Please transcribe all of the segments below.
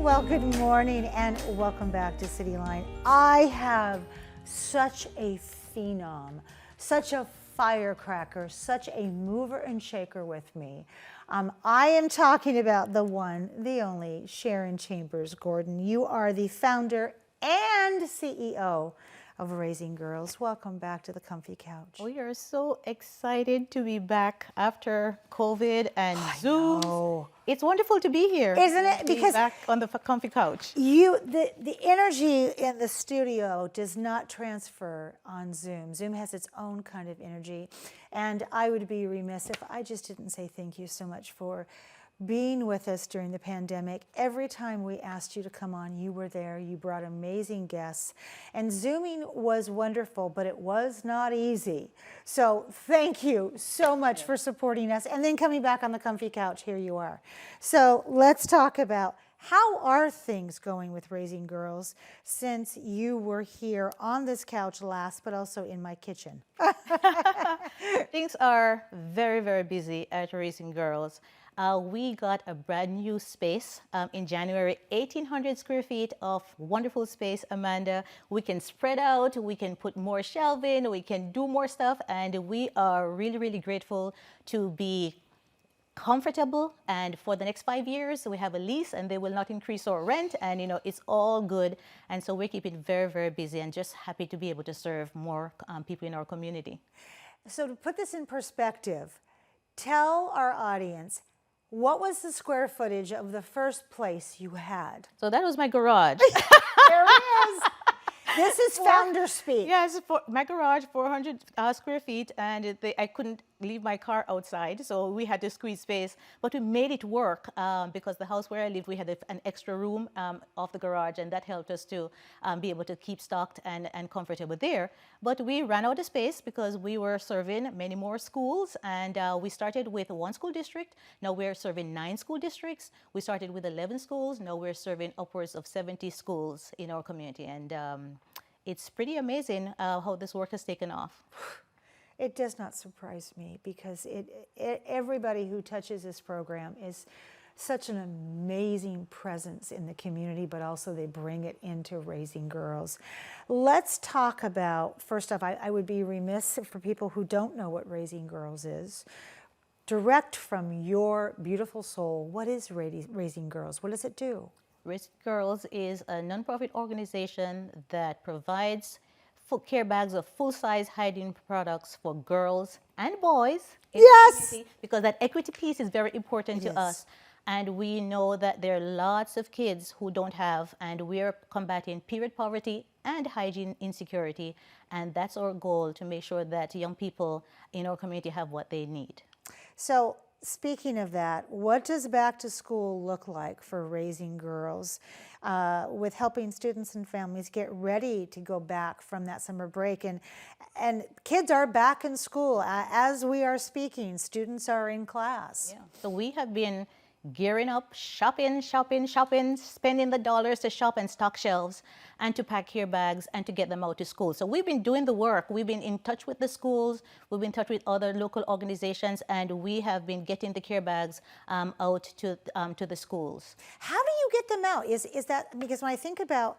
Well, good morning and welcome back to Cityline. I have such a phenom, such a firecracker, such a mover and shaker with me. I am talking about the one, the only, Sharon Chambers Gordon. You are the founder and CEO of Raising Girls. Welcome back to the comfy couch. We are so excited to be back after COVID and Zoom. It's wonderful to be here. Isn't it? Because back on the comfy couch. The energy in the studio does not transfer on Zoom. Zoom has its own kind of energy. And I would be remiss if I just didn't say thank you so much for being with us during the pandemic. Every time we asked you to come on, you were there. You brought amazing guests. And Zooming was wonderful, but it was not easy. So thank you so much for supporting us. And then coming back on the comfy couch, here you are. So let's talk about how are things going with Raising Girls since you were here on this couch last, but also in my kitchen? Things are very, very busy at Raising Girls. We got a brand new space in January, 1,800 square feet of wonderful space, Amanda. We can spread out, we can put more shelving, we can do more stuff, and we are really, really grateful to be comfortable. And for the next 5 years, we have a lease and they will not increase our rent, and it's all good. And so we keep it very, very busy and just happy to be able to serve more people in our community. So to put this in perspective, tell our audience, what was the square footage of the first place you had? So that was my garage. There it is. This is founder speak. Yes, my garage, 400 square feet, and I couldn't leave my car outside, so we had to squeeze space. But we made it work because the house where I lived, we had an extra room off the garage, and that helped us to be able to keep stocked and comfortable there. But we ran out of space because we were serving many more schools, and we started with one school district. Now we're serving 9 school districts. We started with 11 schools. Now we're serving upwards of 70 schools in our community, and it's pretty amazing how this work has taken off. It does not surprise me because everybody who touches this program is such an amazing presence in the community, but also they bring it into Raising Girls. Let's talk about, first off, I would be remiss for people who don't know what Raising Girls is. Direct from your beautiful soul, what is Raising Girls? What does it do? Raising Girls is a nonprofit organization that provides care bags of full-size hygiene products for girls and boys in the community, because that equity piece is very important to us. And we know that there are lots of kids who don't have, and we're combating period poverty and hygiene insecurity. And that's our goal, to make sure that young people in our community have what they need. So speaking of that, what does back to school look like for Raising Girls with helping students and families get ready to go back from that summer break? And kids are back in school. As we are speaking, students are in class. Yeah. So we have been gearing up, shopping, spending the dollars to shop and stock shelves and to pack care bags and to get them out to school. So we've been doing the work. We've been in touch with the schools. We've been in touch with other local organizations, and we have been getting the care bags out to the schools. How do you get them out? Is that, because when I think about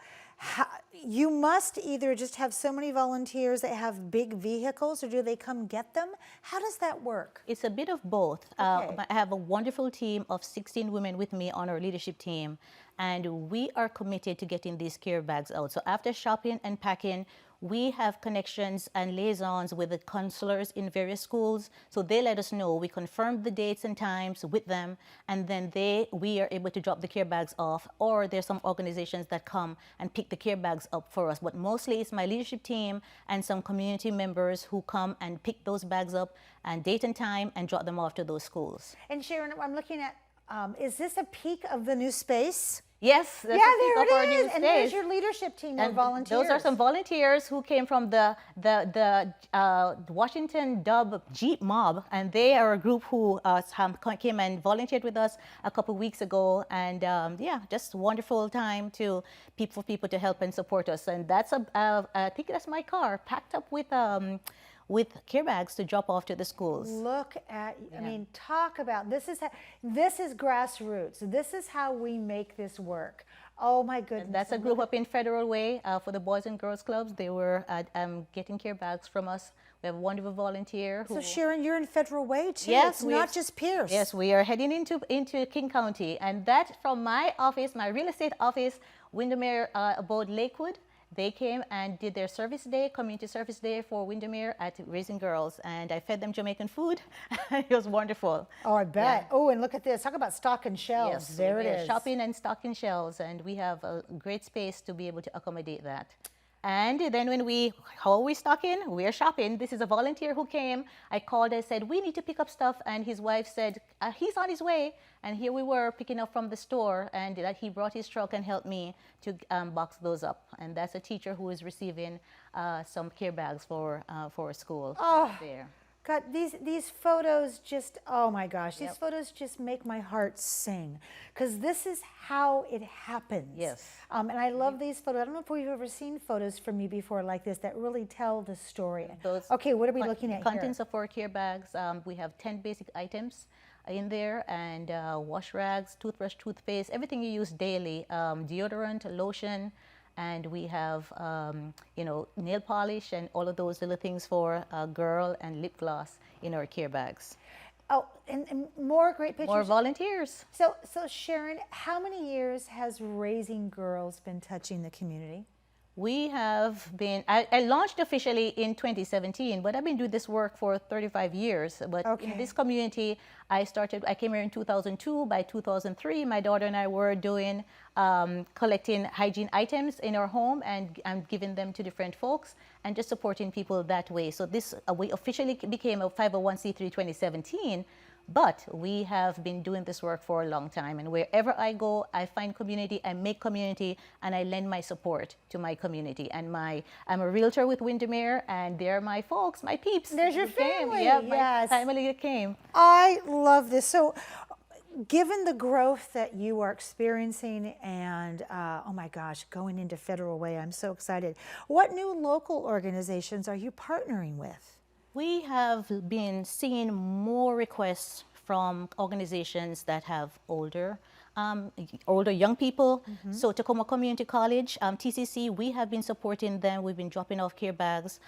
you must either just have so many volunteers that have big vehicles, or do they come get them? How does that work? It's a bit of both. I have a wonderful team of 16 women with me on our leadership team, and we are committed to getting these care bags out. So after shopping and packing, we have connections and liaisons with the counselors in various schools. So they let us know. We confirm the dates and times with them, and then we are able to drop the care bags off. Or there's some organizations that come and pick the care bags up for us. But mostly it's my leadership team and some community members who come and pick those bags up and date and time and drop them off to those schools. And Sharon, I'm looking at, is this a peek of the new space? Yes, yeah, there it is. And there's your leadership team of volunteers. Those are some volunteers who came from the Washington Dub Jeep Mob, and they are a group who came and volunteered with us a couple of weeks ago. And yeah, just wonderful time for people to help and support us. And that's I think that's my car, packed up with with care bags to drop off to the schools. Look at, I mean, talk about, this is grassroots. This is how we make this work. Oh my goodness. And that's a group up in Federal Way for the Boys and Girls Clubs. They were getting care bags from us. We have a wonderful volunteer. So Sharon, you're in Federal Way too. Yes, it's not just Pierce. Yes, we are heading into King County, and that from my office, my real estate office, Windermere Abode Lakewood. They came and did their service day, community service day for Windermere at Raising Girls, and I fed them Jamaican food. It was wonderful. Oh, I bet. Yeah. Oh, and look at this. Talk about stocking shelves. Yes, there it is. Shopping and stocking shelves, and we have a great space to be able to accommodate that. And then how are we stocking? We're shopping. This is a volunteer who came. I called, I said, we need to pick up stuff. And his wife said, he's on his way. And here we were picking up from the store, and he brought his truck and helped me to box those up. And that's a teacher who is receiving some care bags for school there. God, these photos just, oh my gosh, these photos just make my heart sing, because this is how it happens. Yes. And I love these photos. I don't know if we've ever seen photos from you before like this that really tell the story. Okay, what are we looking at contents of our care bags. We have 10 basic items in there, and wash rags, toothbrush, toothpaste, everything you use daily, deodorant, lotion, and we have, nail polish and all of those little things for a girl, and lip gloss in our care bags. Oh, and more great pictures. More volunteers. So Sharon, how many years has Raising Girls been touching the community? We have been, I launched officially in 2017, but I've been doing this work for 35 years. But in this community, I came here in 2002. By 2003, my daughter and I were doing, collecting hygiene items in our home and giving them to different folks and just supporting people that way. So we officially became a 501c3 2017. But we have been doing this work for a long time, and wherever I go, I find community, I make community, and I lend my support to my community. And I'm a realtor with Windermere, and they're my folks, my peeps. There's your family. Yeah, my family that came. I love this. So, given the growth that you are experiencing, and oh my gosh, going into Federal Way, I'm so excited. What new local organizations are you partnering with? We have been seeing more requests from organizations that have older young people. So Tacoma Community College, TCC, we have been supporting them. We've been dropping off care bags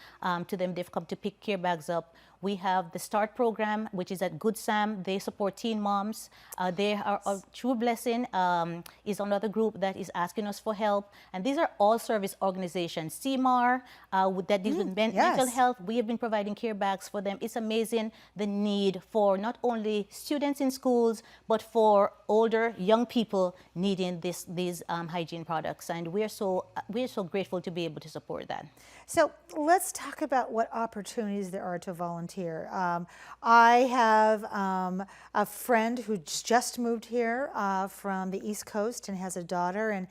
to them. They've come to pick care bags up. We have the START program, which is at Good Sam. They support teen moms. They are a True Blessing is another group that is asking us for help. And these are all service organizations. CMAR, that deals with mental health. We have been providing care bags for them. It's amazing the need for not only students in schools, but for older, young people needing these hygiene products. And we're so grateful to be able to support that. So let's talk about what opportunities there are to volunteer. I have a friend who just moved here from the East Coast and has a daughter, and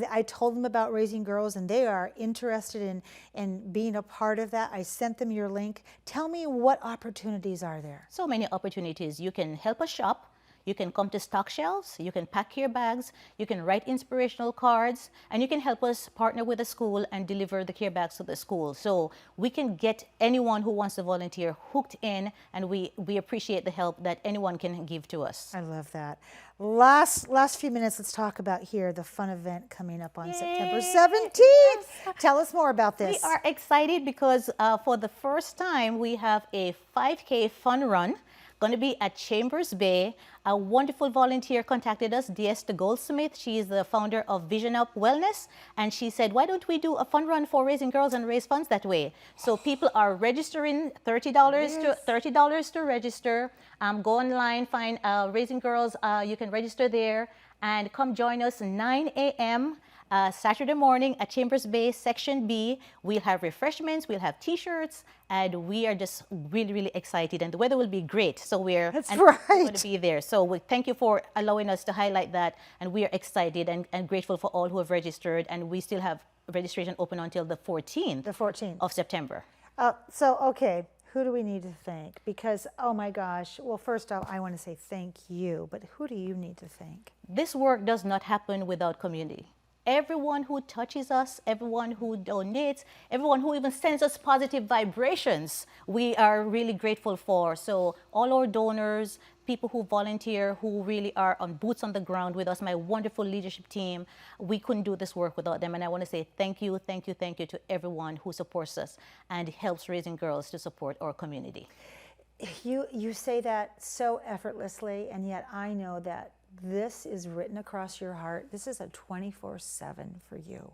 I told them about Raising Girls, and they are interested in being a part of that. I sent them your link. Tell me, what opportunities are there? So many opportunities. You can help us shop. You can come to stock shelves, you can pack care bags, you can write inspirational cards, and you can help us partner with a school and deliver the care bags to the school. So we can get anyone who wants to volunteer hooked in, and we appreciate the help that anyone can give to us. I love that. Last few minutes, let's talk about here the fun event coming up on September 17th. Yes. Tell us more about this. We are excited because for the first time we have a 5K fun run going to be at Chambers Bay. A wonderful volunteer contacted us, D'Este Goldsmith. She is the founder of Vision Up Wellness, and she said, why don't we do a fun run for Raising Girls and raise funds that way? So people are registering, $30 to register. Go online, find Raising Girls. You can register there and come join us 9 a.m. Saturday morning at Chambers Bay, Section B. We'll have refreshments, we'll have t-shirts, and we are just really, really excited. And the weather will be great, so we're going to be there. So we thank you for allowing us to highlight that, and we are excited and grateful for all who have registered, and we still have registration open until the 14th of September. Okay. Who do we need to thank? Because, oh my gosh, well, first off, I want to say thank you, but who do you need to thank? This work does not happen without community. everyone who touches us, everyone who donates, everyone who even sends us positive vibrations, we are really grateful for. So all our donors, people who volunteer, who really are on boots on the ground with us, my wonderful leadership team, we couldn't do this work without them. And I want to say thank you, thank you, thank you to everyone who supports us and helps Raising Girls to support our community. You say that so effortlessly, and yet I know that this is written across your heart. This is a 24/7 for you.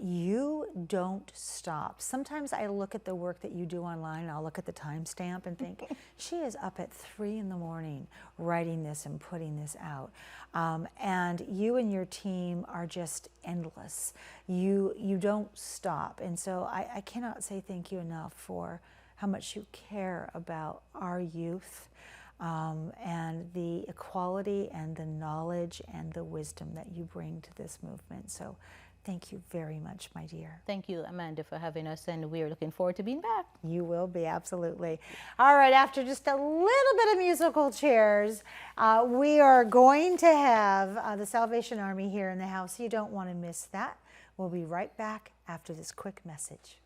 You don't stop. Sometimes I look at the work that you do online, and I'll look at the timestamp and think, she is up at 3 in the morning writing this and putting this out. And you and your team are just endless. You don't stop. And so I cannot say thank you enough for how much you care about our youth, and the equality and the knowledge and the wisdom that you bring to this movement. So thank you very much, my dear. Thank you, Amanda, for having us, and we're looking forward to being back. You will be, absolutely. All right, after just a little bit of musical chairs, we are going to have the Salvation Army here in the house. You don't want to miss that. We'll be right back after this quick message.